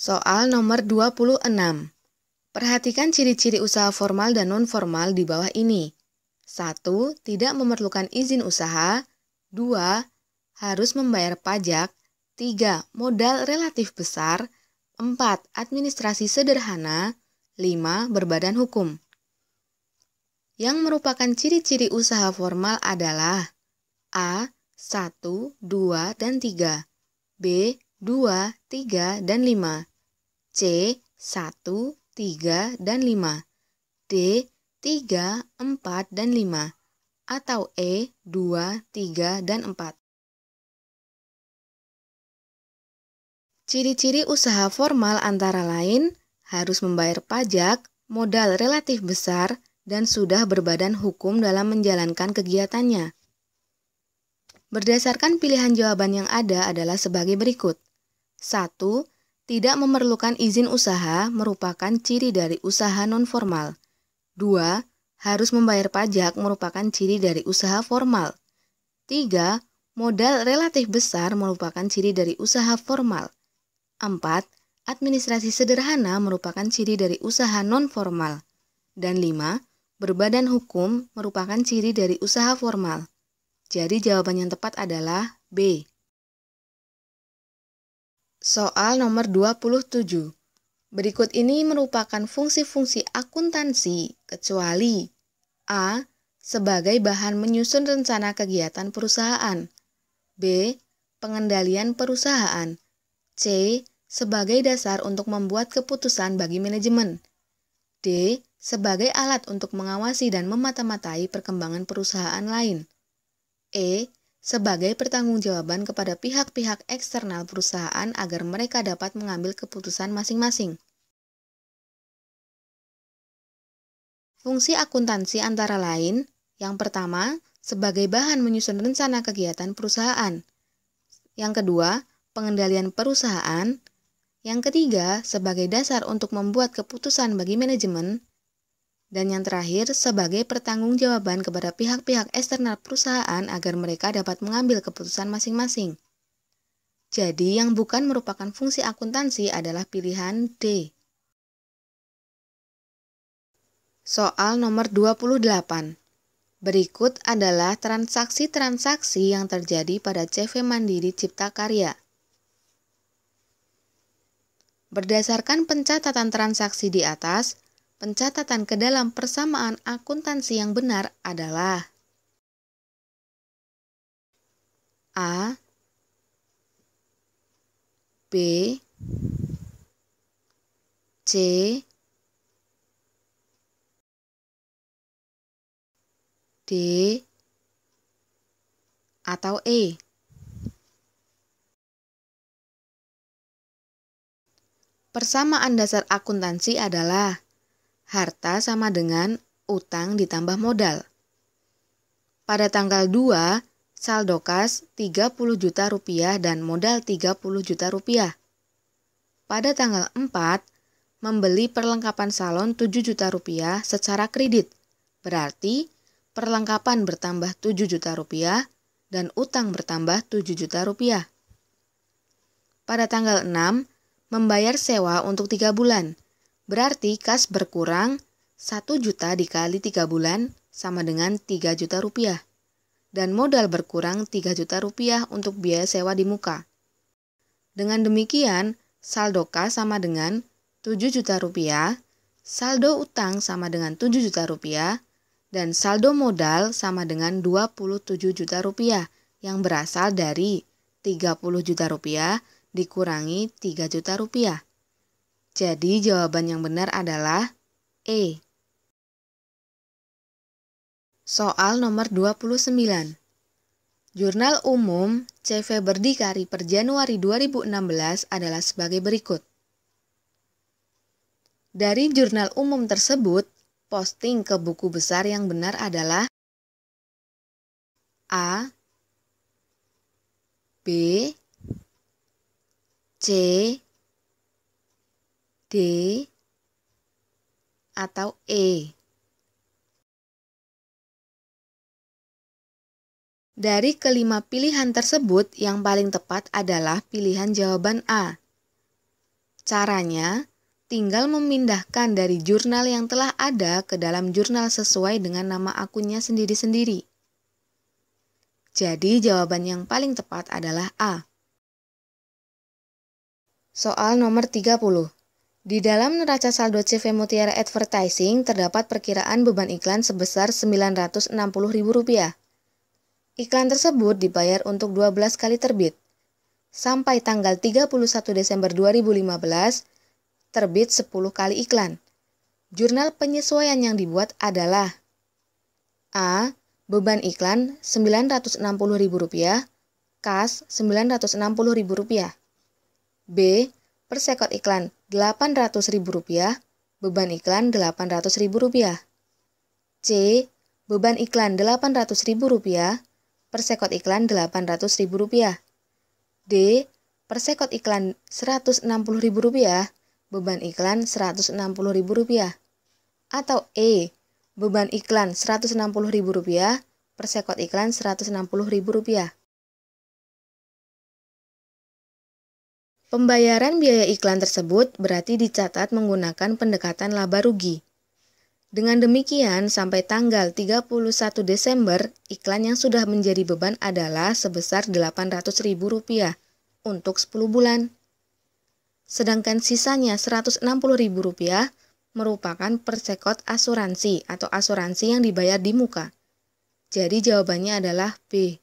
Soal nomor 26. Perhatikan ciri-ciri usaha formal dan non-formal di bawah ini. 1. Tidak memerlukan izin usaha. 2. Harus membayar pajak. 3. Modal relatif besar. 4. Administrasi sederhana. 5. Berbadan hukum. Yang merupakan ciri-ciri usaha formal adalah A. 1, 2, dan 3. B. 2, 3, dan 5. C. 1, 3, dan 5. D. 3, 4, dan 5. Atau E. 2, 3, dan 4. Ciri-ciri usaha formal antara lain harus membayar pajak, modal relatif besar, dan sudah berbadan hukum dalam menjalankan kegiatannya. Berdasarkan pilihan jawaban yang ada adalah sebagai berikut. 1. Tidak memerlukan izin usaha merupakan ciri dari usaha non-formal. 2. Harus membayar pajak merupakan ciri dari usaha formal. 3. Modal relatif besar merupakan ciri dari usaha formal. 4. Administrasi sederhana merupakan ciri dari usaha non-formal. Dan 5. Berbadan hukum merupakan ciri dari usaha formal. Jadi jawaban yang tepat adalah B. Soal nomor 27. Berikut ini merupakan fungsi-fungsi akuntansi kecuali A. Sebagai bahan menyusun rencana kegiatan perusahaan. B. Pengendalian perusahaan. C. Sebagai dasar untuk membuat keputusan bagi manajemen. D. Sebagai alat untuk mengawasi dan memata-matai perkembangan perusahaan lain. E. Sebagai pertanggungjawaban kepada pihak-pihak eksternal perusahaan agar mereka dapat mengambil keputusan masing-masing. Fungsi akuntansi antara lain, yang pertama, sebagai bahan menyusun rencana kegiatan perusahaan. Yang kedua, pengendalian perusahaan. Yang ketiga, sebagai dasar untuk membuat keputusan bagi manajemen. Dan yang terakhir, sebagai pertanggungjawaban kepada pihak-pihak eksternal perusahaan agar mereka dapat mengambil keputusan masing-masing. Jadi, yang bukan merupakan fungsi akuntansi adalah pilihan D. Soal nomor 28. Berikut adalah transaksi-transaksi yang terjadi pada CV Mandiri Cipta Karya. Berdasarkan pencatatan transaksi di atas, pencatatan ke dalam persamaan akuntansi yang benar adalah A, B, C, D, atau E. Persamaan dasar akuntansi adalah harta sama dengan utang ditambah modal. Pada tanggal 2, saldo kas 30 juta rupiah dan modal 30 juta rupiah. Pada tanggal 4, membeli perlengkapan salon 7 juta rupiah secara kredit. Berarti perlengkapan bertambah 7 juta rupiah dan utang bertambah 7 juta rupiah. Pada tanggal 6, membayar sewa untuk 3 bulan. Berarti kas berkurang 1 juta dikali 3 bulan sama dengan 3 juta rupiah. Dan modal berkurang 3 juta rupiah untuk biaya sewa di muka. Dengan demikian, saldo kas sama dengan 7 juta rupiah, saldo utang sama dengan 7 juta rupiah, dan saldo modal sama dengan 27 juta rupiah yang berasal dari 30 juta rupiah dikurangi 3 juta rupiah. Jadi jawaban yang benar adalah E. Soal nomor 29. Jurnal umum CV Berdikari per Januari 2016 adalah sebagai berikut. Dari jurnal umum tersebut, posting ke buku besar yang benar adalah A, B, C, D, atau E. Dari kelima pilihan tersebut, yang paling tepat adalah pilihan jawaban A. Caranya, tinggal memindahkan dari jurnal yang telah ada ke dalam jurnal sesuai dengan nama akunnya sendiri-sendiri. Jadi jawaban yang paling tepat adalah A. Soal nomor 30. Di dalam neraca saldo CV Mutiara Advertising terdapat perkiraan beban iklan sebesar Rp960.000. Iklan tersebut dibayar untuk 12 kali terbit. Sampai tanggal 31 Desember 2015, terbit 10 kali iklan. Jurnal penyesuaian yang dibuat adalah A. Beban iklan Rp960.000, kas Rp960.000. B. Persekot iklan Rp800.000, beban iklan Rp800.000. C. Beban iklan Rp800.000, persekot iklan Rp800.000. D. Persekot iklan Rp160.000, beban iklan Rp160.000. Atau E. Beban iklan Rp160.000, persekot iklan Rp160.000. Pembayaran biaya iklan tersebut berarti dicatat menggunakan pendekatan laba rugi. Dengan demikian, sampai tanggal 31 Desember, iklan yang sudah menjadi beban adalah sebesar Rp800.000 untuk 10 bulan. Sedangkan sisanya Rp160.000 merupakan persekot asuransi atau asuransi yang dibayar di muka. Jadi jawabannya adalah B.